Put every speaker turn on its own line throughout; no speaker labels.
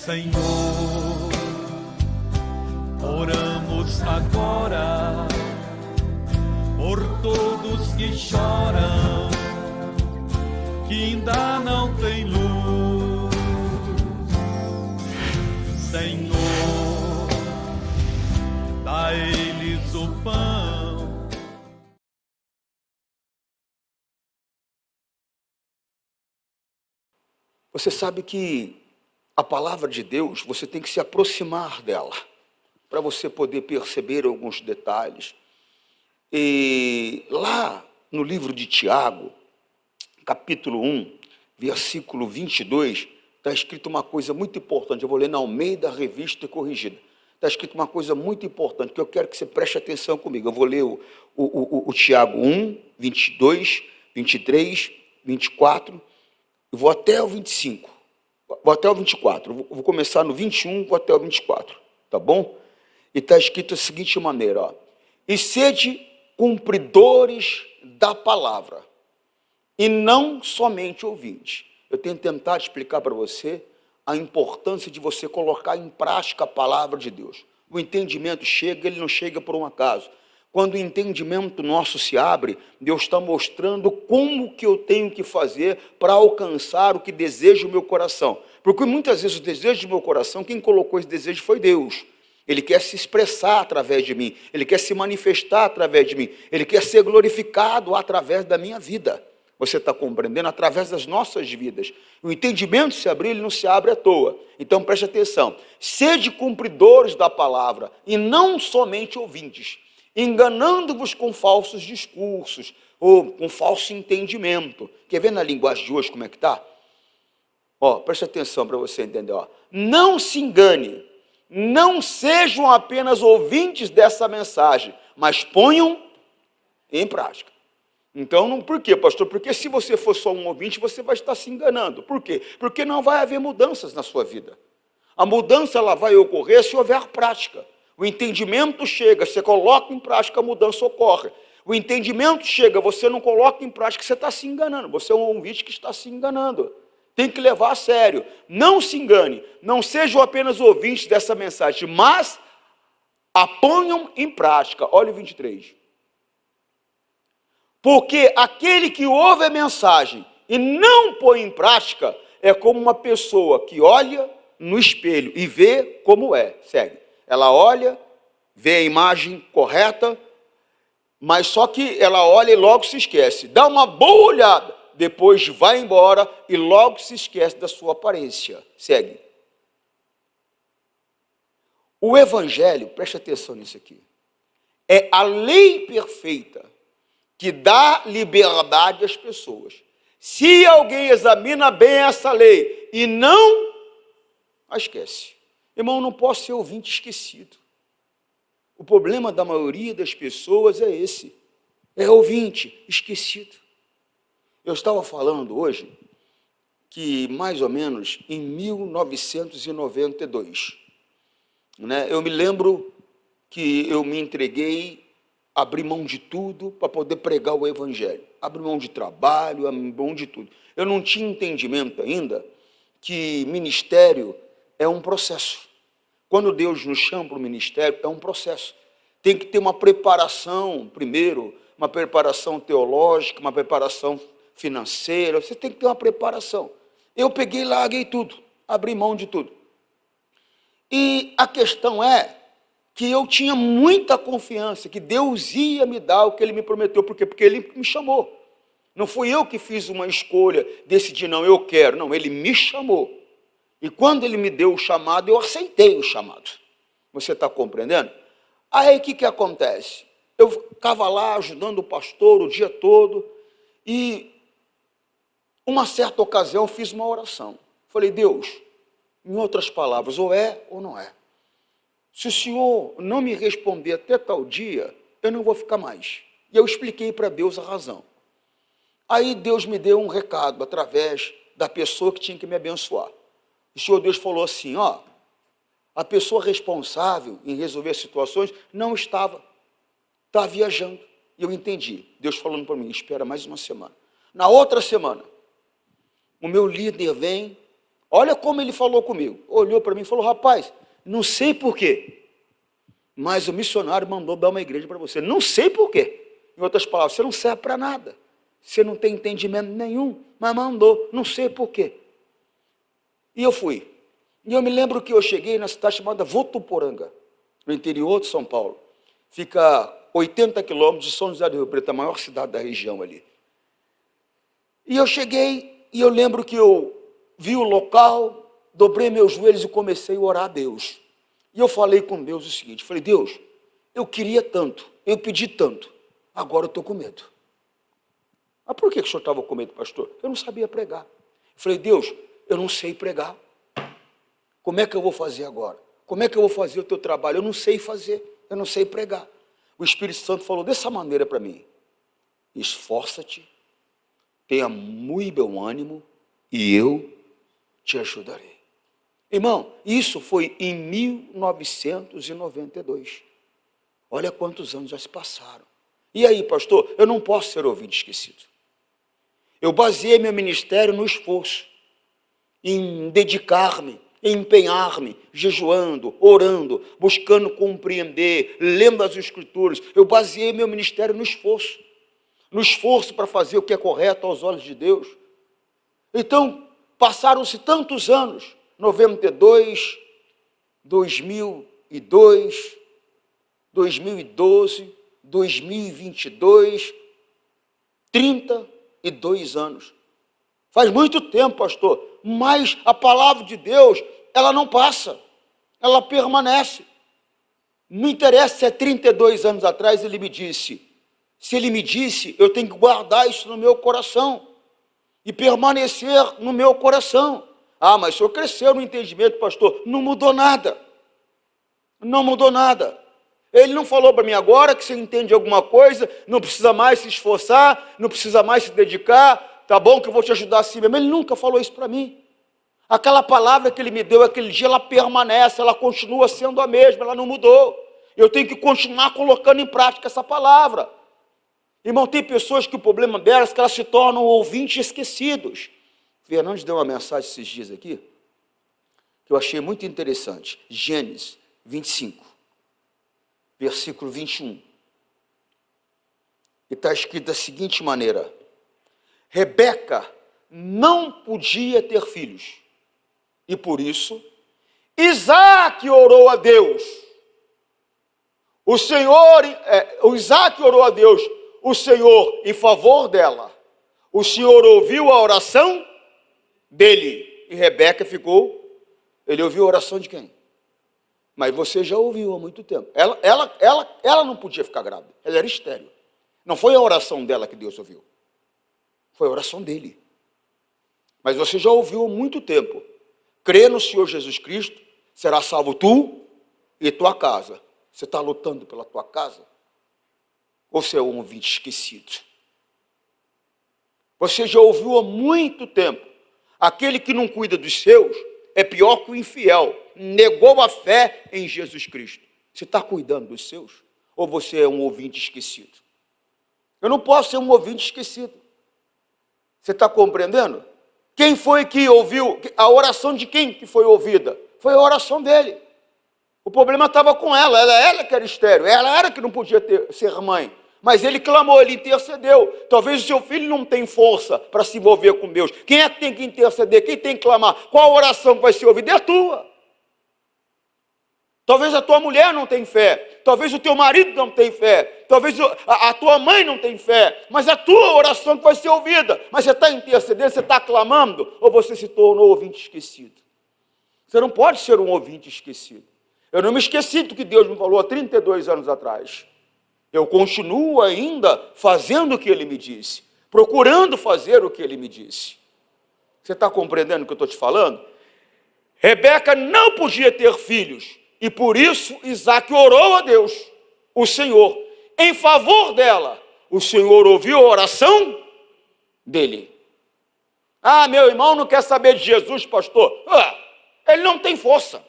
Senhor, oramos agora por todos que choram, que ainda não têm luz. Senhor, dá a eles o pão.
Você sabe que a palavra de Deus, você tem que se aproximar dela, para você poder perceber alguns detalhes. E lá no livro de Tiago, capítulo 1, versículo 22, está escrito uma coisa muito importante. Eu vou ler na Almeida, Revista e Corrigida. Está escrito uma coisa muito importante, que eu quero que você preste atenção comigo. Eu vou ler o Tiago 1, 22, 23, 24, e vou até o 25. Vou até o 24, vou começar no 21, vou até o 24, tá bom? E está escrito da seguinte maneira, ó: e sede cumpridores da palavra, e não somente ouvintes. Eu tenho tentado explicar para você a importância de você colocar em prática a palavra de Deus. O entendimento chega, ele não chega por um acaso. Quando o entendimento nosso se abre, Deus está mostrando como que eu tenho que fazer para alcançar o que deseja o meu coração. Porque muitas vezes o desejo do meu coração, quem colocou esse desejo foi Deus. Ele quer se expressar através de mim, ele quer se manifestar através de mim, ele quer ser glorificado através da minha vida. Você está compreendendo? Através das nossas vidas. O entendimento se abrir, ele não se abre à toa. Então preste atenção. Sede cumpridores da palavra e não somente ouvintes, enganando-vos com falsos discursos, ou com falso entendimento. Quer ver na linguagem de hoje como é que está? Ó, preste atenção para você entender. Ó. Não se engane, não sejam apenas ouvintes dessa mensagem, mas ponham em prática. Então, por quê, pastor? Porque se você for só um ouvinte, você vai estar se enganando. Por quê? Porque não vai haver mudanças na sua vida. A mudança ela vai ocorrer se houver prática. O entendimento chega, você coloca em prática, a mudança ocorre. O entendimento chega, você não coloca em prática, você está se enganando. Você é um ouvinte que está se enganando. Tem que levar a sério. Não se engane, não sejam apenas ouvintes dessa mensagem, mas a ponham em prática. Olha o 23. Porque aquele que ouve a mensagem e não põe em prática é como uma pessoa que olha no espelho e vê como é. Segue. Ela olha, vê a imagem correta, mas só que ela olha e logo se esquece. Dá uma boa olhada, depois vai embora e logo se esquece da sua aparência. Segue. O Evangelho, preste atenção nisso aqui, é a lei perfeita que dá liberdade às pessoas. Se alguém examina bem essa lei e não a esquece. Irmão, não posso ser ouvinte esquecido. O problema da maioria das pessoas é esse. É ouvinte esquecido. Eu estava falando hoje que mais ou menos em 1992, eu me lembro que eu me entreguei, abri mão de tudo para poder pregar o Evangelho. Abri mão de trabalho, abri mão de tudo. Eu não tinha entendimento ainda que ministério é um processo. Quando Deus nos chama para o ministério, é um processo. Tem que ter uma preparação, primeiro, uma preparação teológica, uma preparação financeira. Você tem que ter uma preparação. Eu peguei e larguei tudo, abri mão de tudo. E a questão é que eu tinha muita confiança que Deus ia me dar o que Ele me prometeu. Por quê? Porque Ele me chamou. Não fui eu que fiz uma escolha, decidi, não, eu quero. Não, Ele me chamou. E quando Ele me deu o chamado, eu aceitei o chamado. Você está compreendendo? Aí o que acontece? Eu ficava lá ajudando o pastor o dia todo e uma certa ocasião fiz uma oração. Falei, Deus, em outras palavras, ou é ou não é. Se o Senhor não me responder até tal dia, eu não vou ficar mais. E eu expliquei para Deus a razão. Aí Deus me deu um recado através da pessoa que tinha que me abençoar. O Senhor Deus falou assim, a pessoa responsável em resolver situações não estava viajando. E eu entendi, Deus falando para mim, espera mais uma semana. Na outra semana, o meu líder vem, Olha como ele falou comigo. Olhou para mim e falou: rapaz, não sei por quê, mas o missionário mandou dar uma igreja para você. Não sei por quê. Em outras palavras, você não serve para nada. Você não tem entendimento nenhum, mas mandou. Não sei por quê. E eu fui. E eu me lembro que eu cheguei na cidade chamada Votuporanga, no interior de São Paulo. Fica 80 quilômetros de São José do Rio Preto, a maior cidade da região ali. E eu cheguei, e eu lembro que eu vi o local, dobrei meus joelhos e comecei a orar a Deus. E eu falei com Deus o seguinte, falei: Deus, eu queria tanto, eu pedi tanto, agora eu estou com medo. Mas por que o senhor estava com medo, pastor? Eu não sabia pregar. Eu falei: Deus, eu não sei pregar. Como é que eu vou fazer agora? Como é que eu vou fazer o teu trabalho? Eu não sei fazer, eu não sei pregar. O Espírito Santo falou dessa maneira para mim: esforça-te, tenha muito bom ânimo e eu te ajudarei. Irmão, isso foi em 1992. Olha quantos anos já se passaram. E aí, pastor, eu não posso ser ouvinte esquecido. Eu baseei meu ministério no esforço, em dedicar-me, em empenhar-me, jejuando, orando, buscando compreender, lendo as Escrituras. Eu baseei meu ministério no esforço para fazer o que é correto aos olhos de Deus. Então, passaram-se tantos anos, 92, 2002, 2012, 2022, 32 anos. Faz muito tempo, pastor, mas a palavra de Deus, ela não passa, ela permanece. Não interessa se é 32 anos atrás ele me disse. Se ele me disse, eu tenho que guardar isso no meu coração e permanecer no meu coração. Ah, mas o senhor cresceu no entendimento, pastor. Não mudou nada. Não mudou nada. Ele não falou para mim: agora que você entende alguma coisa, não precisa mais se esforçar, não precisa mais se dedicar, tá bom que eu vou te ajudar assim mesmo. Ele nunca falou isso para mim. Aquela palavra que ele me deu aquele dia, ela permanece, ela continua sendo a mesma, ela não mudou. Eu tenho que continuar colocando em prática essa palavra. Irmão, tem pessoas que o problema delas é que elas se tornam ouvintes esquecidos. Fernandes deu uma mensagem esses dias aqui, que eu achei muito interessante. Gênesis 25, versículo 21. E está escrito da seguinte maneira: Rebeca não podia ter filhos, e por isso Isaac orou a Deus. O Isaac orou a Deus, o Senhor, em favor dela. O Senhor ouviu a oração dele, e Rebeca ele ouviu a oração de quem? Mas você já ouviu há muito tempo. Ela não podia ficar grávida, ela era estéril. Não foi a oração dela que Deus ouviu, foi a oração dele. Mas você já ouviu há muito tempo: crê no Senhor Jesus Cristo, será salvo tu e tua casa. Você está lutando pela tua casa? Ou você é um ouvinte esquecido? Você já ouviu há muito tempo: aquele que não cuida dos seus é pior que o infiel, negou a fé em Jesus Cristo. Você está cuidando dos seus? Ou você é um ouvinte esquecido? Eu não posso ser um ouvinte esquecido. Você está compreendendo? Quem foi que ouviu? A oração de quem que foi ouvida? Foi a oração dele. O problema estava com ela que era estéril, ela era que não podia ser mãe. Mas ele clamou, ele intercedeu. Talvez o seu filho não tenha força para se envolver com Deus. Quem é que tem que interceder? Quem tem que clamar? Qual oração que vai ser ouvida? É a tua. Talvez a tua mulher não tenha fé. Talvez o teu marido não tenha fé. Talvez a tua mãe não tenha fé. Mas é a tua oração que vai ser ouvida. Mas você está intercedendo, você está clamando, ou você se tornou ouvinte esquecido? Você não pode ser um ouvinte esquecido. Eu não me esqueci do que Deus me falou há 32 anos atrás. Eu continuo ainda fazendo o que Ele me disse, procurando fazer o que Ele me disse. Você está compreendendo o que eu estou te falando? Rebeca não podia ter filhos, e por isso Isaac orou a Deus, o Senhor, em favor dela. O Senhor ouviu a oração dele. Ah, meu irmão não quer saber de Jesus, pastor. Ele não tem força,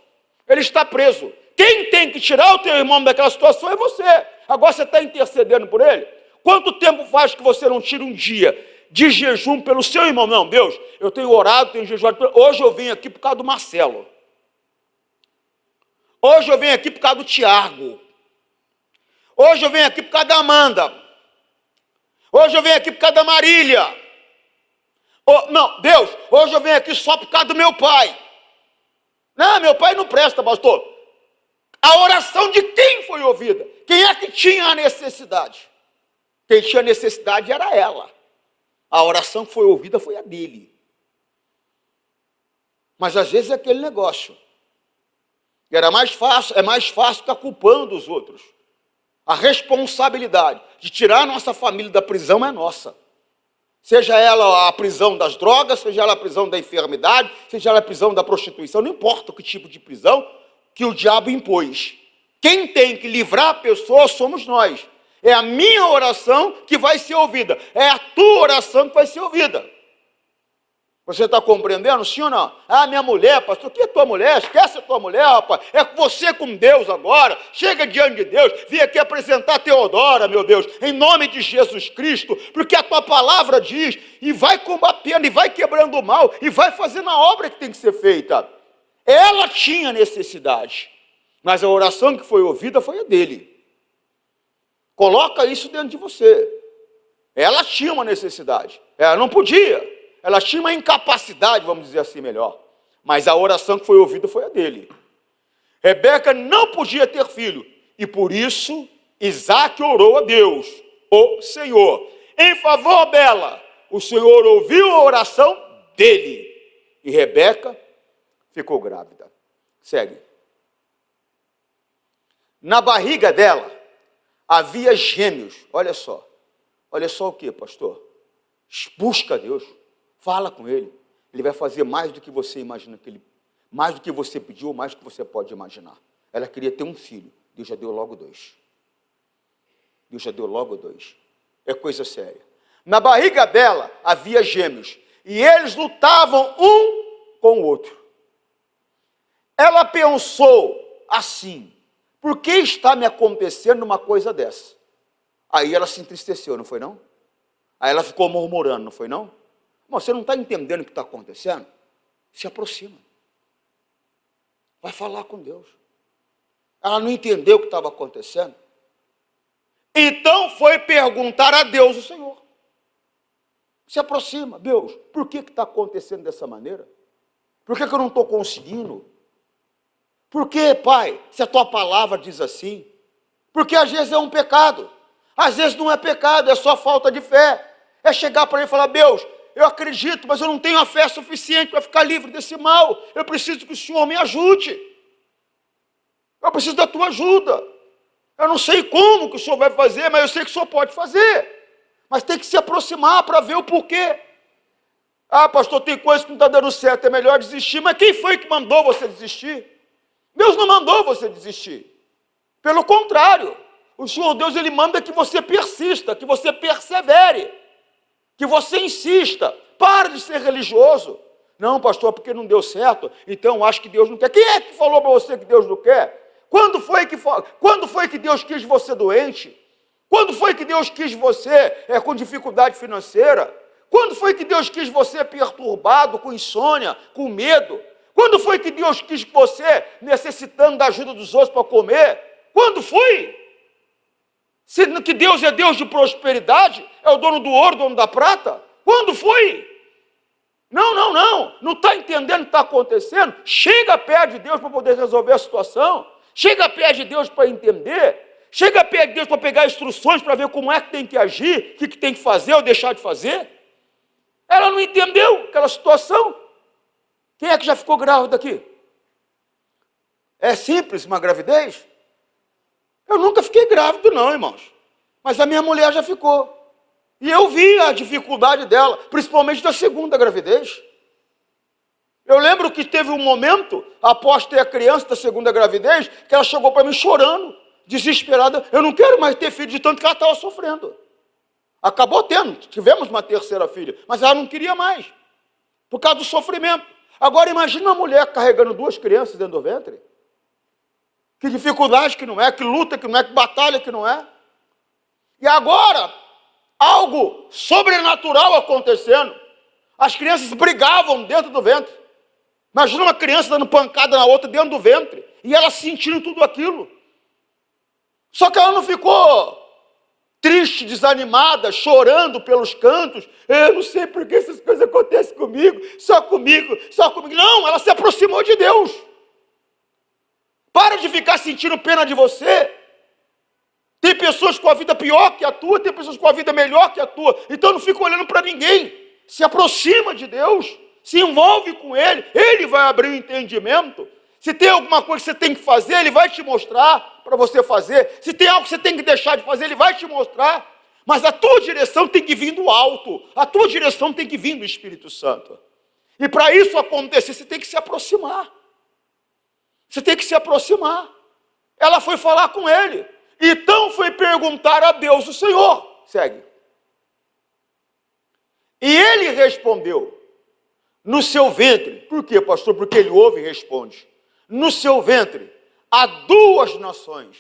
ele está preso. Quem tem que tirar o teu irmão daquela situação é você. Agora você está intercedendo por ele? Quanto tempo faz que você não tira um dia de jejum pelo seu irmão. Não, Deus, eu tenho orado, tenho jejuado. Hoje eu vim aqui por causa do Marcelo. Hoje eu venho aqui por causa do Tiago. Hoje eu venho aqui por causa da Amanda. Hoje eu venho aqui por causa da Marília. Não, Deus, hoje eu venho aqui só por causa do meu pai. Não, meu pai não presta, pastor. A oração de quem foi ouvida? Quem é que tinha a necessidade? Quem tinha necessidade era ela. A oração que foi ouvida foi a dele. Mas às vezes é aquele negócio. É mais fácil ficar culpando os outros. A responsabilidade de tirar a nossa família da prisão é nossa. Seja ela a prisão das drogas, seja ela a prisão da enfermidade, seja ela a prisão da prostituição, não importa que tipo de prisão que o diabo impôs. Quem tem que livrar a pessoa somos nós. É a minha oração que vai ser ouvida. É a tua oração que vai ser ouvida. Você está compreendendo, sim ou não? Ah, minha mulher, pastor, o que é tua mulher? Esquece a tua mulher, rapaz. É você com Deus agora. Chega diante de Deus. Vim aqui apresentar a Teodora, meu Deus, em nome de Jesus Cristo, porque a tua palavra diz, e vai combatendo, e vai quebrando o mal, e vai fazendo a obra que tem que ser feita. Ela tinha necessidade, mas a oração que foi ouvida foi a dele. Coloca isso dentro de você. Ela tinha uma necessidade. Ela não podia. Ela tinha uma incapacidade, vamos dizer assim melhor. Mas a oração que foi ouvida foi a dele. Rebeca não podia ter filho. E por isso, Isaac orou a Deus, o Senhor. Em favor dela, o Senhor ouviu a oração dele. E Rebeca ficou grávida. Segue. Na barriga dela, havia gêmeos. Olha só. Olha só o que, pastor? Busca Deus. Fala com ele. Ele vai fazer mais do que você imagina mais do que você pediu, mais do que você pode imaginar. Ela queria ter um filho. Deus já deu logo 2. Deus já deu logo 2. É coisa séria. Na barriga dela havia gêmeos. E eles lutavam um com o outro. Ela pensou assim: por que está me acontecendo uma coisa dessa? Aí ela se entristeceu, não foi não? Aí ela ficou murmurando, não foi não? Mas você não está entendendo o que está acontecendo? Se aproxima. Vai falar com Deus. Ela não entendeu o que estava acontecendo. Então foi perguntar a Deus, o Senhor. Se aproxima. Deus, por que está acontecendo dessa maneira? Por que eu não estou conseguindo? Por que, Pai, se a tua palavra diz assim? Porque às vezes é um pecado. Às vezes não é pecado, é só falta de fé. É chegar para ele e falar: Deus, eu acredito, mas eu não tenho a fé suficiente para ficar livre desse mal. Eu preciso que o Senhor me ajude. Eu preciso da tua ajuda. Eu não sei como que o Senhor vai fazer, mas eu sei que o Senhor pode fazer. Mas tem que se aproximar para ver o porquê. Ah, pastor, tem coisa que não está dando certo, é melhor desistir. Mas quem foi que mandou você desistir? Deus não mandou você desistir. Pelo contrário, o Senhor Deus, Ele manda que você persista, que você persevere, que você insista. Pare de ser religioso. Não, pastor, porque não deu certo, então acho que Deus não quer. Quem é que falou para você que Deus não quer? Quando foi que Deus quis você doente? Quando foi que Deus quis você com dificuldade financeira? Quando foi que Deus quis você perturbado, com insônia, com medo? Quando foi que Deus quis você necessitando da ajuda dos outros para comer? Quando foi? Sendo que Deus é Deus de prosperidade, é o dono do ouro, dono da prata? Quando foi? Não está entendendo o que está acontecendo? Chega perto de Deus para poder resolver a situação. Chega perto de Deus para entender. Chega perto de Deus para pegar instruções para ver como é que tem que agir, o que tem que fazer ou deixar de fazer. Ela não entendeu aquela situação. Quem é que já ficou grávida aqui? É simples uma gravidez? Eu nunca fiquei grávido não, irmãos. Mas a minha mulher já ficou. E eu vi a dificuldade dela, principalmente da segunda gravidez. Eu lembro que teve um momento, após ter a criança da segunda gravidez, que ela chegou para mim chorando, desesperada. Eu não quero mais ter filho, de tanto que ela estava sofrendo. Acabou tendo, tivemos uma terceira filha, mas ela não queria mais, por causa do sofrimento. Agora imagina uma mulher carregando 2 crianças dentro do ventre. Que dificuldade que não é, que luta que não é, que batalha que não é. E agora, algo sobrenatural acontecendo. As crianças brigavam dentro do ventre. Imagina uma criança dando pancada na outra dentro do ventre, e ela sentindo tudo aquilo. Só que ela não ficou triste, desanimada, chorando pelos cantos. Eu não sei por que essas coisas acontecem comigo, só comigo, só comigo. Não, ela se aproximou de Deus. Para de ficar sentindo pena de você. Tem pessoas com a vida pior que a tua, tem pessoas com a vida melhor que a tua. Então não fica olhando para ninguém. Se aproxima de Deus, se envolve com Ele. Ele vai abrir o entendimento. Se tem alguma coisa que você tem que fazer, Ele vai te mostrar para você fazer. Se tem algo que você tem que deixar de fazer, Ele vai te mostrar. Mas a tua direção tem que vir do alto. A tua direção tem que vir do Espírito Santo. E para isso acontecer, você tem que se aproximar. Você tem que se aproximar. Ela foi falar com ele. Então foi perguntar a Deus o Senhor. Segue. E ele respondeu, no seu ventre. Por quê, pastor? Porque ele ouve e responde. No seu ventre há duas nações.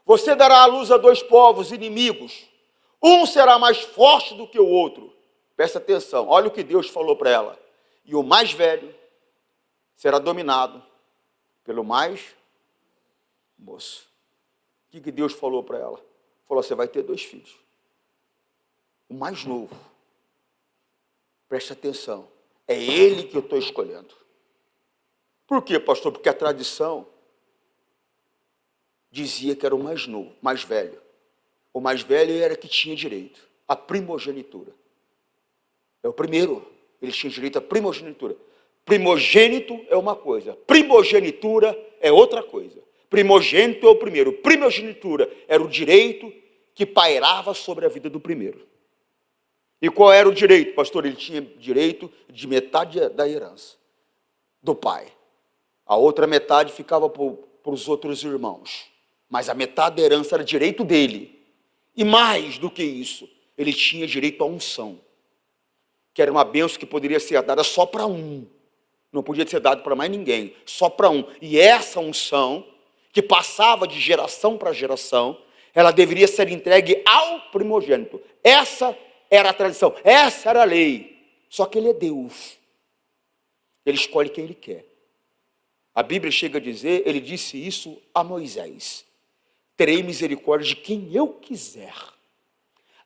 Você dará à luz a dois povos inimigos. Um será mais forte do que o outro. Presta atenção, olha o que Deus falou para ela. E o mais velho será dominado pelo mais moço. O que Deus falou para ela? Falou, você vai ter 2 filhos. O mais novo, preste atenção, é ele que eu estou escolhendo. Por quê, pastor? Porque a tradição dizia que era o mais novo, mais velho. O mais velho era que tinha direito à primogenitura. É o primeiro, ele tinha direito à primogenitura. Primogênito é uma coisa, primogenitura é outra coisa. Primogênito é o primeiro, primogenitura era o direito que pairava sobre a vida do primeiro. E qual era o direito, pastor? Ele tinha direito de metade da herança do pai. A outra metade ficava para os outros irmãos. Mas a metade da herança era direito dele. E mais do que isso, ele tinha direito à unção, que era uma bênção que poderia ser dada só para um. Não podia ser dado para mais ninguém, só para um. E essa unção, que passava de geração para geração, ela deveria ser entregue ao primogênito. Essa era a tradição, essa era a lei. Só que ele é Deus. Ele escolhe quem ele quer. A Bíblia chega a dizer, ele disse isso a Moisés. Terei misericórdia de quem eu quiser.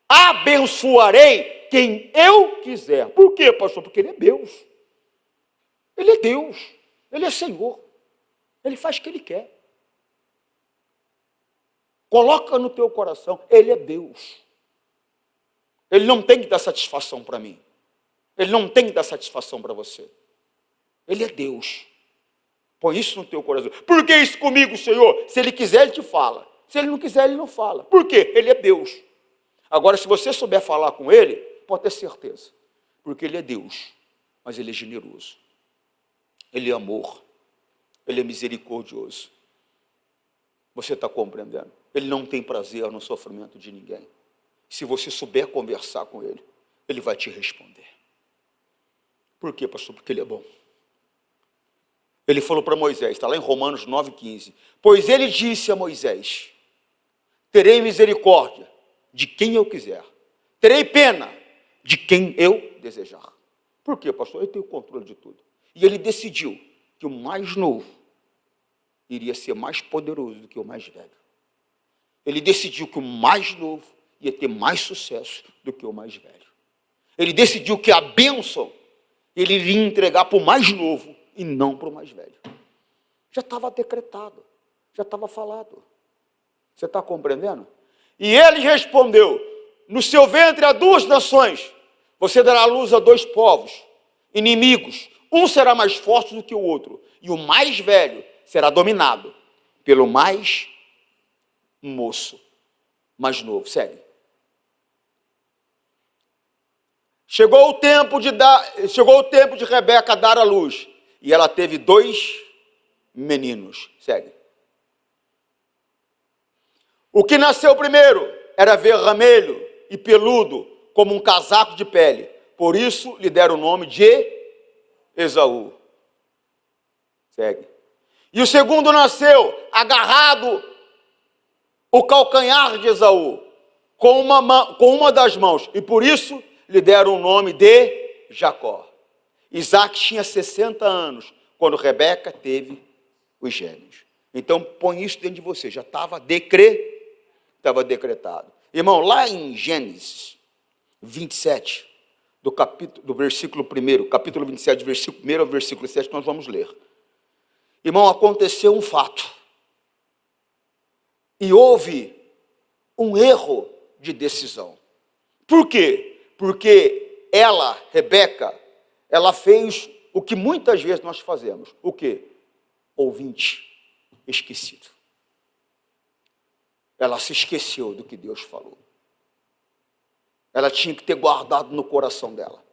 Abençoarei quem eu quiser. Por quê, pastor? Porque ele é Deus. Ele é Deus. Ele é Senhor. Ele faz o que ele quer. Coloca no teu coração, ele é Deus. Ele não tem que dar satisfação para mim. Ele não tem que dar satisfação para você. Ele é Deus. Põe isso no teu coração. Por que isso comigo, Senhor? Se ele quiser, ele te fala. Se ele não quiser, ele não fala. Por quê? Ele é Deus. Agora, se você souber falar com ele, pode ter certeza. Porque ele é Deus. Mas ele é generoso. Ele é amor. Ele é misericordioso. Você está compreendendo? Ele não tem prazer no sofrimento de ninguém. Se você souber conversar com ele, ele vai te responder. Por quê, pastor? Porque ele é bom. Ele falou para Moisés, está lá em Romanos 9,15. Pois ele disse a Moisés, terei misericórdia de quem eu quiser. Terei pena de quem eu desejar. Por quê, pastor? Eu tenho controle de tudo. E ele decidiu que o mais novo iria ser mais poderoso do que o mais velho. Ele decidiu que o mais novo ia ter mais sucesso do que o mais velho. Ele decidiu que a bênção ele iria entregar para o mais novo e não para o mais velho. Já estava decretado, já estava falado. Você está compreendendo? E ele respondeu, no seu ventre há 2 nações, você dará à luz a 2 povos, inimigos, um será mais forte do que o outro, e o mais velho será dominado pelo mais moço, mais novo. Segue. Chegou o tempo de Rebeca dar à luz, e ela teve 2 meninos. Segue. O que nasceu primeiro era vermelho e peludo, como um casaco de pele. Por isso lhe deram o nome de Esaú. Segue. E o segundo nasceu agarrado o calcanhar de Esaú, com uma das mãos, e por isso lhe deram o nome de Jacó. Isaac tinha 60 anos, quando Rebeca teve os gêmeos. Então, põe isso dentro de você, já estava decretado. Irmão, lá em Gênesis 27, do versículo 1, capítulo 27, versículo 1 ao versículo 7, nós vamos ler. Irmão, aconteceu um fato. E houve um erro de decisão. Por quê? Porque ela, Rebeca, ela fez o que muitas vezes nós fazemos. O quê? Ouvinte esquecido. Ela se esqueceu do que Deus falou. Ela tinha que ter guardado no coração dela.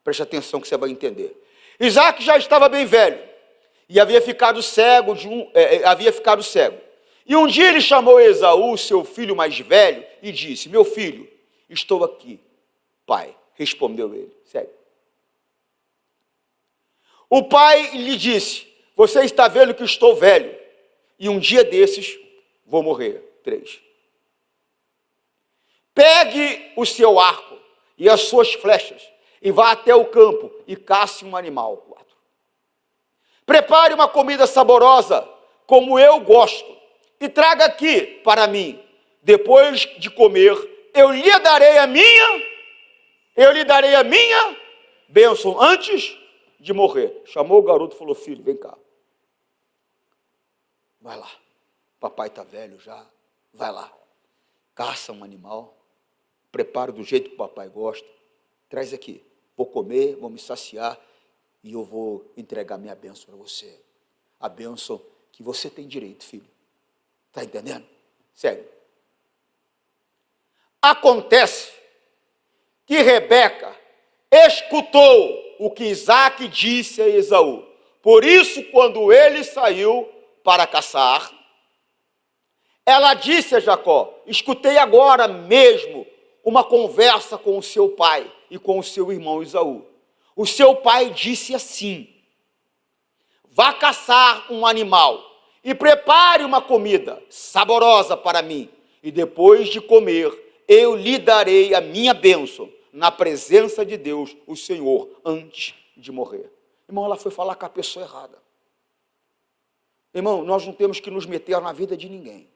Preste atenção que você vai entender. Isaac já estava bem velho e havia ficado cego. E um dia ele chamou Esaú, seu filho mais velho, e disse: meu filho, estou aqui. Pai, respondeu ele. Segue. O pai lhe disse: você está vendo que estou velho, e um dia desses vou morrer. 3. Pegue o seu arco e as suas flechas, e vá até o campo e casse um animal. 4. Prepare uma comida saborosa, como eu gosto, e traga aqui para mim. Depois de comer, eu lhe darei a minha bênção antes de morrer. Chamou o garoto e falou: filho, vem cá. Vai lá. Papai está velho já. Vai lá. Caça um animal. Prepara do jeito que o papai gosta. Traz aqui. Vou comer, vou me saciar e eu vou entregar minha bênção para você. A bênção que você tem direito, filho. Está entendendo? Segue. Acontece que Rebeca escutou o que Isaac disse a Esaú. Por isso, quando ele saiu para caçar, ela disse a Jacó: escutei agora mesmo uma conversa com o seu pai e com o seu irmão Esaú. O seu pai disse assim: vá caçar um animal e prepare uma comida saborosa para mim, e depois de comer, eu lhe darei a minha bênção na presença de Deus, o Senhor, antes de morrer. Irmão, ela foi falar com a pessoa errada. Irmão, nós não temos que nos meter na vida de ninguém.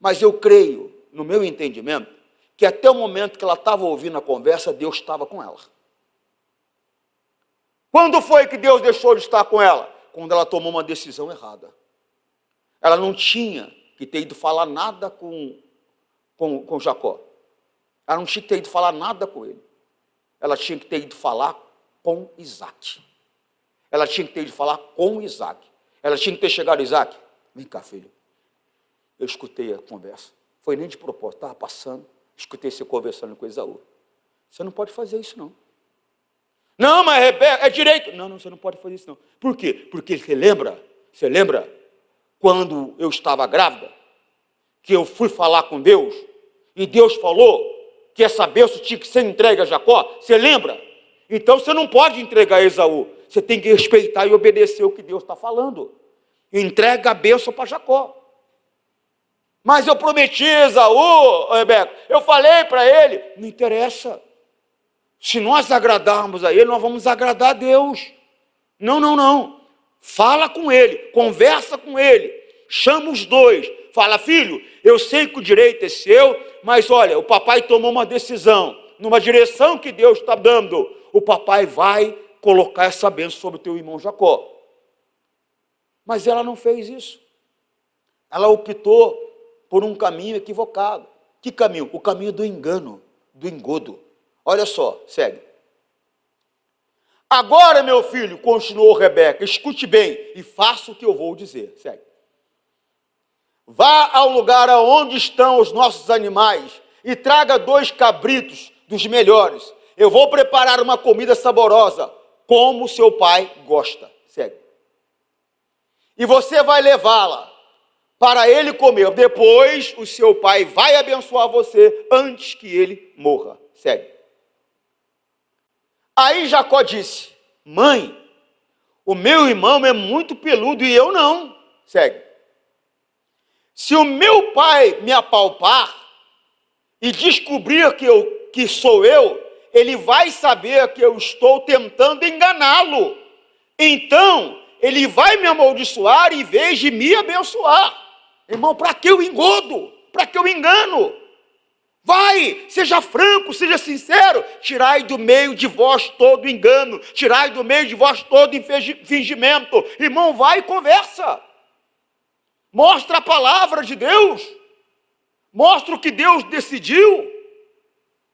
Mas eu creio, no meu entendimento, que até o momento que ela estava ouvindo a conversa, Deus estava com ela. Quando foi que Deus deixou de estar com ela? Quando ela tomou uma decisão errada. Ela não tinha que ter ido falar nada com Jacó. Ela não tinha que ter ido falar nada com ele. Ela tinha que ter ido falar com Isaac. Ela tinha que ter ido falar com Isaac. Ela tinha que ter chegado: Isaac, vem cá, filho. Eu escutei a conversa. Foi nem de propósito, estava passando. Escutei você conversando com Esaú. Você não pode fazer isso, não. Não, mas Rebeca, é direito. Não, você não pode fazer isso, não. Por quê? Porque você lembra quando eu estava grávida, que eu fui falar com Deus, e Deus falou que essa bênção tinha que ser entregue a Jacó? Você lembra? Então você não pode entregar a Esaú. Você tem que respeitar e obedecer o que Deus está falando. Entrega a bênção para Jacó. Mas eu prometi a Esaú, Rebeca, eu falei para ele, não interessa. Se nós agradarmos a ele, nós vamos agradar a Deus. Não. Fala com ele, conversa com ele, chama os dois. Fala: filho, eu sei que o direito é seu, mas olha, o papai tomou uma decisão, numa direção que Deus está dando. O papai vai colocar essa bênção sobre o teu irmão Jacó. Mas ela não fez isso. Ela optou por um caminho equivocado. Que caminho? O caminho do engano, do engodo. Olha só, segue. Agora, meu filho, continuou Rebeca, escute bem e faça o que eu vou dizer. Segue. Vá ao lugar onde estão os nossos animais e traga 2 cabritos dos melhores. Eu vou preparar uma comida saborosa, como seu pai gosta. Segue. E você vai levá-la para ele comer. Depois, o seu pai vai abençoar você antes que ele morra. Segue. Aí Jacó disse: mãe, o meu irmão é muito peludo e eu não. Segue. Se o meu pai me apalpar, e descobrir que sou eu, ele vai saber que eu estou tentando enganá-lo. Então, ele vai me amaldiçoar em vez de me abençoar. Irmão, para que eu engodo? Para que eu engano? Vai, seja franco, seja sincero. Tirai do meio de vós todo engano. Tirai do meio de vós todo fingimento. Irmão, vai e conversa. Mostra a palavra de Deus. Mostra o que Deus decidiu.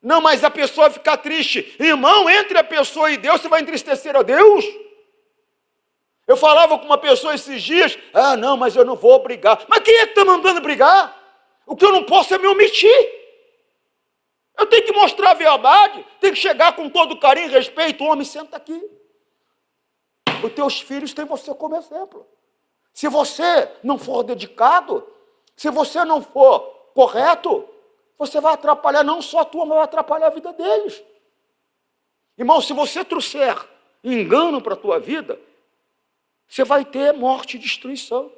Não, mas a pessoa fica triste. Irmão, entre a pessoa e Deus, você vai entristecer a Deus? Eu falava com uma pessoa esses dias, não, mas eu não vou brigar. Mas quem é que está mandando brigar? O que eu não posso é me omitir. Eu tenho que mostrar a verdade, tenho que chegar com todo carinho e respeito. Homem, senta aqui. Os teus filhos têm você como exemplo. Se você não for dedicado, se você não for correto, você vai atrapalhar não só a tua, mas vai atrapalhar a vida deles. Irmão, se você trouxer engano para a tua vida, você vai ter morte e destruição.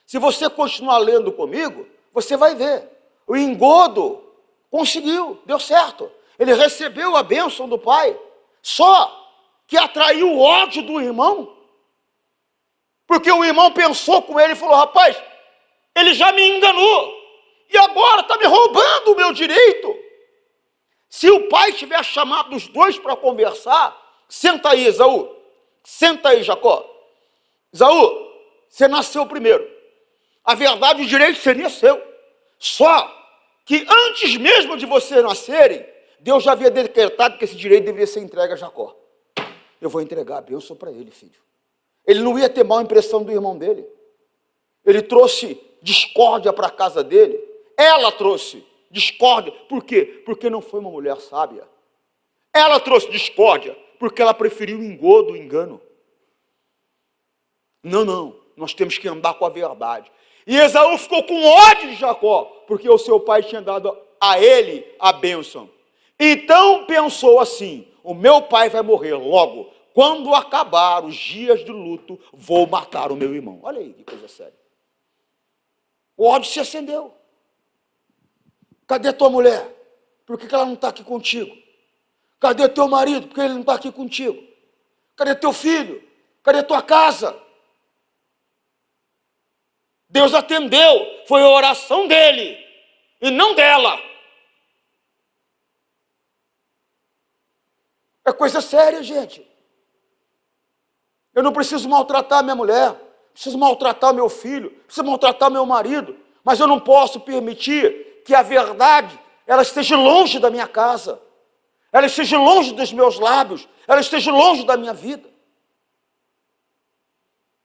Se você continuar lendo comigo, você vai ver. O engodo conseguiu, deu certo. Ele recebeu a bênção do pai, só que atraiu o ódio do irmão. Porque o irmão pensou com ele e falou, rapaz, ele já me enganou. E agora está me roubando o meu direito. Se o pai tiver chamado os dois para conversar, senta aí, Esaú. Senta aí, Jacó. Esaú, você nasceu primeiro. A verdade, o direito seria seu. Só que antes mesmo de vocês nascerem, Deus já havia decretado que esse direito deveria ser entregue a Jacó. Eu vou entregar a bênção para ele, filho. Ele não ia ter mal impressão do irmão dele. Ele trouxe discórdia para a casa dele. Ela trouxe discórdia. Por quê? Porque não foi uma mulher sábia. Ela trouxe discórdia porque ela preferiu o engodo, o engano. Não, nós temos que andar com a verdade. E Esaú ficou com ódio de Jacó, porque o seu pai tinha dado a ele a bênção. Então pensou assim, o meu pai vai morrer logo, quando acabar os dias de luto, vou matar o meu irmão. Olha aí que coisa séria. O ódio se acendeu. Cadê tua mulher? Por que ela não está aqui contigo? Cadê teu marido? Por que ele não está aqui contigo? Cadê teu filho? Cadê tua casa? Deus atendeu, foi a oração dele e não dela. É coisa séria, gente. Eu não preciso maltratar minha mulher, preciso maltratar meu filho, preciso maltratar meu marido, mas eu não posso permitir que a verdade ela esteja longe da minha casa, ela esteja longe dos meus lábios, ela esteja longe da minha vida.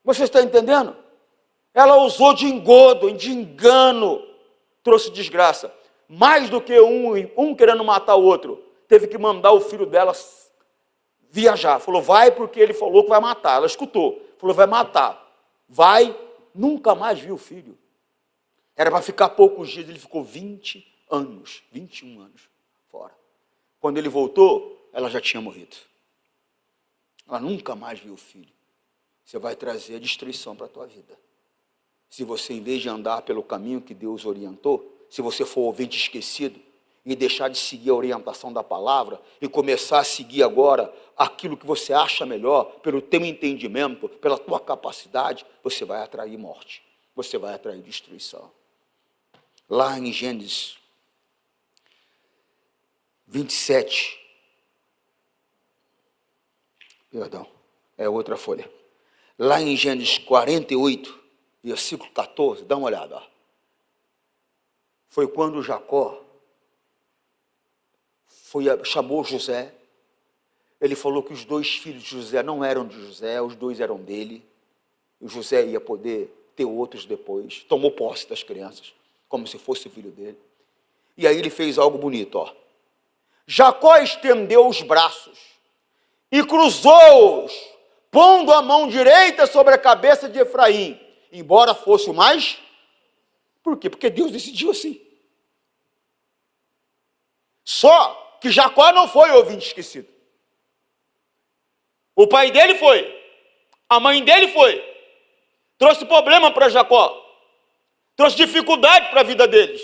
Você está entendendo? Ela usou de engodo, de engano, trouxe desgraça. Mais do que um querendo matar o outro, teve que mandar o filho dela viajar. Falou, vai porque ele falou que vai matar. Ela escutou, falou, vai matar. Vai, nunca mais viu o filho. Era para ficar poucos dias, ele ficou 20 anos, 21 anos fora. Quando ele voltou, ela já tinha morrido. Ela nunca mais viu o filho. Você vai trazer a destruição para a tua vida. Se você, em vez de andar pelo caminho que Deus orientou, se você for ouvinte esquecido e deixar de seguir a orientação da palavra e começar a seguir agora aquilo que você acha melhor, pelo teu entendimento, pela tua capacidade, você vai atrair morte, você vai atrair destruição. Lá em Gênesis 27, perdão, é outra folha. Lá em Gênesis 48, versículo 14, dá uma olhada. Ó. Foi quando Jacó chamou José. Ele falou que os dois filhos de José não eram de José, os dois eram dele. E José ia poder ter outros depois. Tomou posse das crianças, como se fosse filho dele. E aí ele fez algo bonito. Ó. Jacó estendeu os braços e cruzou-os, pondo a mão direita sobre a cabeça de Efraim. Embora fosse o mais... Por quê? Porque Deus decidiu assim. Só que Jacó não foi ouvinte esquecido. O pai dele foi. A mãe dele foi. Trouxe problema para Jacó. Trouxe dificuldade para a vida deles.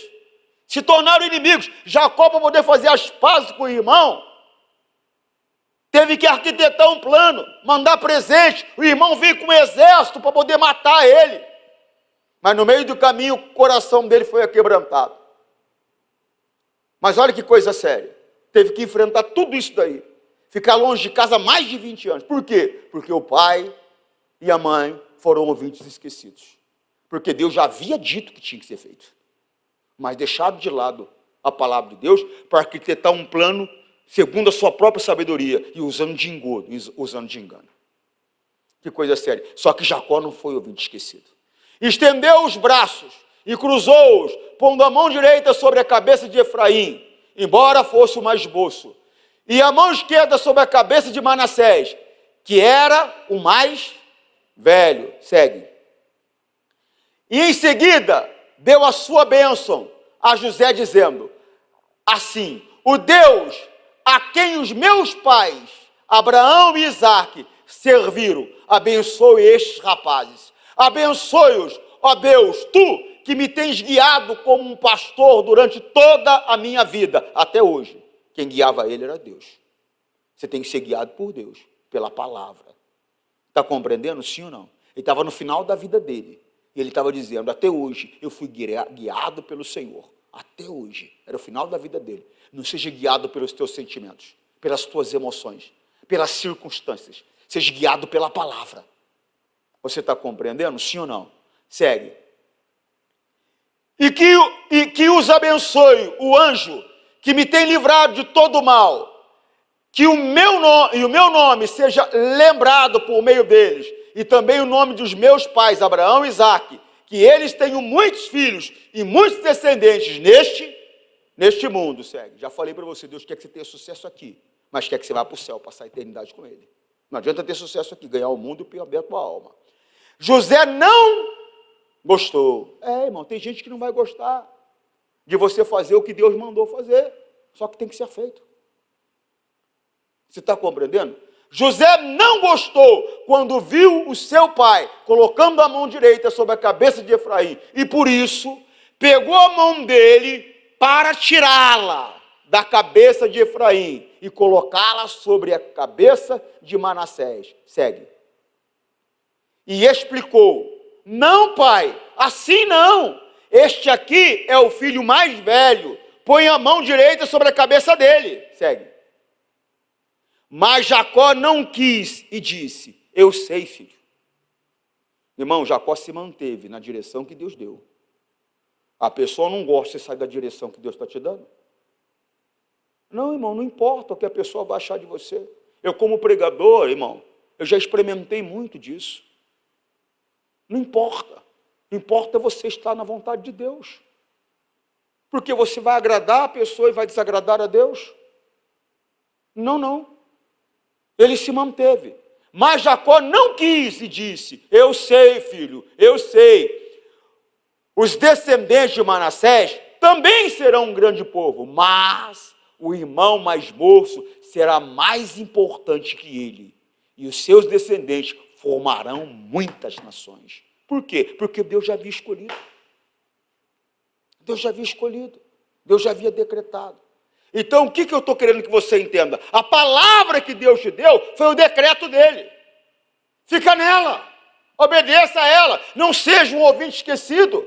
se tornaram inimigos. Jacó, para poder fazer as pazes com o irmão, teve que arquitetar um plano, mandar presente. O irmão veio com um exército para poder matar ele. Mas no meio do caminho, o coração dele foi aquebrantado. Mas olha que coisa séria. Teve que enfrentar tudo isso daí. Ficar longe de casa mais de 20 anos. Por quê? Porque o pai e a mãe foram ouvintes esquecidos. Porque Deus já havia dito que tinha que ser feito. Mas deixaram de lado a palavra de Deus para arquitetar um plano segundo a sua própria sabedoria e usando de engodo, usando de engano. Que coisa séria. Só que Jacó não foi ouvinte esquecido. Estendeu os braços e cruzou-os, pondo a mão direita sobre a cabeça de Efraim, embora fosse o mais moço, e a mão esquerda sobre a cabeça de Manassés, que era o mais velho. Segue. E em seguida deu a sua bênção a José, dizendo: assim, o Deus a quem os meus pais, Abraão e Isaque, serviram, abençoe estes rapazes. Abençoe-os, ó Deus, tu que me tens guiado como um pastor durante toda a minha vida, até hoje. Quem guiava ele era Deus. Você tem que ser guiado por Deus, pela palavra. Está compreendendo, sim ou não? Ele estava no final da vida dele. E ele estava dizendo: até hoje eu fui guiado pelo Senhor. Até hoje. Era o final da vida dele. Não seja guiado pelos teus sentimentos, pelas tuas emoções, pelas circunstâncias. Seja guiado pela palavra. Você está compreendendo, sim ou não? Segue. E que os abençoe o anjo que me tem livrado de todo o mal. Que o meu nome seja lembrado por meio deles. E também o nome dos meus pais, Abraão e Isaque. Que eles tenham muitos filhos e muitos descendentes neste mundo. Segue. Já falei para você, Deus quer que você tenha sucesso aqui, mas quer que você vá para o céu, passar a eternidade com ele. Não adianta ter sucesso aqui, ganhar o mundo e perder a tua alma. José não gostou. Irmão, tem gente que não vai gostar de você fazer o que Deus mandou fazer. Só que tem que ser feito. Você está compreendendo? José não gostou quando viu o seu pai colocando a mão direita sobre a cabeça de Efraim. E por isso, pegou a mão dele para tirá-la da cabeça de Efraim e colocá-la sobre a cabeça de Manassés. Segue. E explicou: não, pai, assim não. Este aqui é o filho mais velho. Põe a mão direita sobre a cabeça dele. Segue. Mas Jacó não quis e disse: eu sei, filho. Irmão, Jacó se manteve na direção que Deus deu. A pessoa não gosta de sair da direção que Deus está te dando. Não, irmão, não importa o que a pessoa vai achar de você. Eu, como pregador, irmão, eu já experimentei muito disso. Não importa. Não importa você estar na vontade de Deus. Porque você vai agradar a pessoa e vai desagradar a Deus? Não. Ele se manteve. Mas Jacó não quis e disse: eu sei, filho, eu sei. Os descendentes de Manassés também serão um grande povo, mas o irmão mais moço será mais importante que ele. E os seus descendentes formarão muitas nações. Por quê? Porque Deus já havia escolhido. Deus já havia escolhido. Deus já havia decretado. Então, o que eu estou querendo que você entenda? A palavra que Deus te deu foi o decreto dele. Fica nela. Obedeça a ela. Não seja um ouvinte esquecido.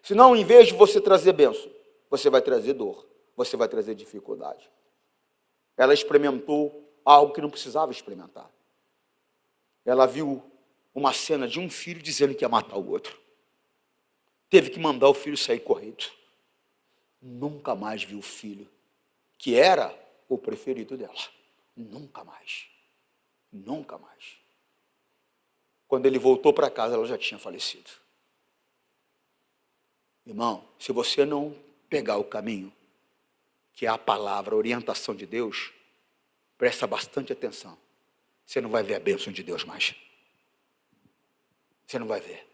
Senão, em vez de você trazer bênção, você vai trazer dor. Você vai trazer dificuldade. Ela experimentou algo que não precisava experimentar. Ela viu uma cena de um filho dizendo que ia matar o outro. Teve que mandar o filho sair correndo. Nunca mais viu o filho, que era o preferido dela. Nunca mais. Nunca mais. Quando ele voltou para casa, ela já tinha falecido. Irmão, se você não pegar o caminho, que é a palavra, a orientação de Deus, presta bastante atenção. Você não vai ver a bênção de Deus mais. Você não vai ver.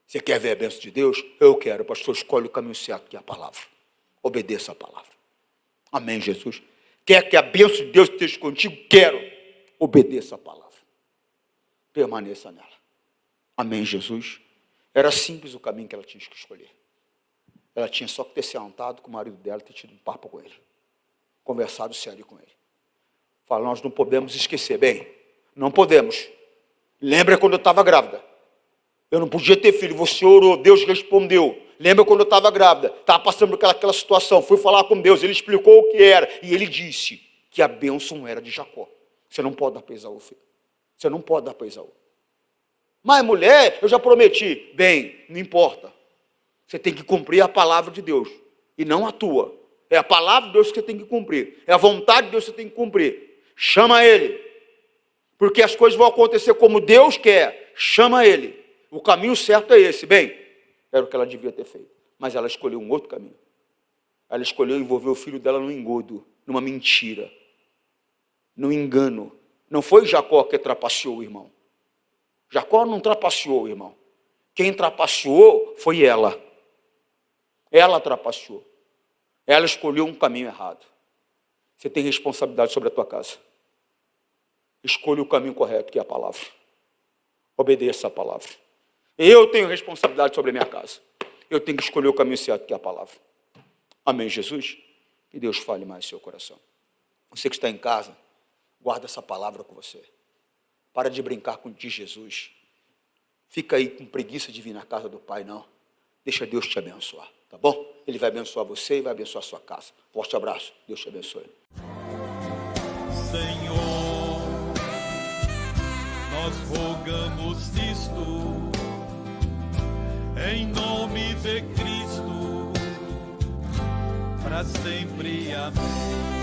Você quer ver a bênção de Deus? Eu quero. Pastor, escolhe o caminho certo, que é a palavra. Obedeça a palavra. Amém, Jesus? Quer que a bênção de Deus esteja contigo? Quero. Obedeça a palavra. Permaneça nela. Amém, Jesus? Era simples o caminho que ela tinha que escolher. Ela tinha só que ter sentado com o marido dela e ter tido um papo com ele. Conversado sério com ele. Fala, nós não podemos esquecer. Bem, não podemos. Lembra quando eu estava grávida? Eu não podia ter filho. Você orou, Deus respondeu. Lembra quando eu estava grávida? Estava passando por aquela situação. Fui falar com Deus, ele explicou o que era. E ele disse que a bênção era de Jacó. Você não pode dar para Esaú, filho. Você não pode dar para Esaú. Mas mulher, eu já prometi. Bem, não importa. Você tem que cumprir a palavra de Deus. E não a tua. É a palavra de Deus que você tem que cumprir. É a vontade de Deus que você tem que cumprir. Chama ele. Porque as coisas vão acontecer como Deus quer. Chama ele. O caminho certo é esse. Bem, era o que ela devia ter feito. Mas ela escolheu um outro caminho. Ela escolheu envolver o filho dela no engodo, numa mentira, no engano. Não foi Jacó que trapaceou o irmão. Jacó não trapaceou o irmão. Quem trapaceou foi ela. Ela trapaceou. Ela escolheu um caminho errado. Você tem responsabilidade sobre a tua casa. Escolha o caminho correto, que é a palavra. Obedeça a palavra. Eu tenho responsabilidade sobre a minha casa. Eu tenho que escolher o caminho certo, que é a palavra. Amém, Jesus? Que Deus fale mais no seu coração. Você que está em casa, guarda essa palavra com você. Para de brincar com de Jesus. Fica aí com preguiça de vir na casa do Pai, não. Deixa Deus te abençoar, tá bom? Ele vai abençoar você e vai abençoar a sua casa. Forte abraço. Deus te abençoe.
Senhor, nós rogamos isto, em nome de Cristo, para sempre, amém.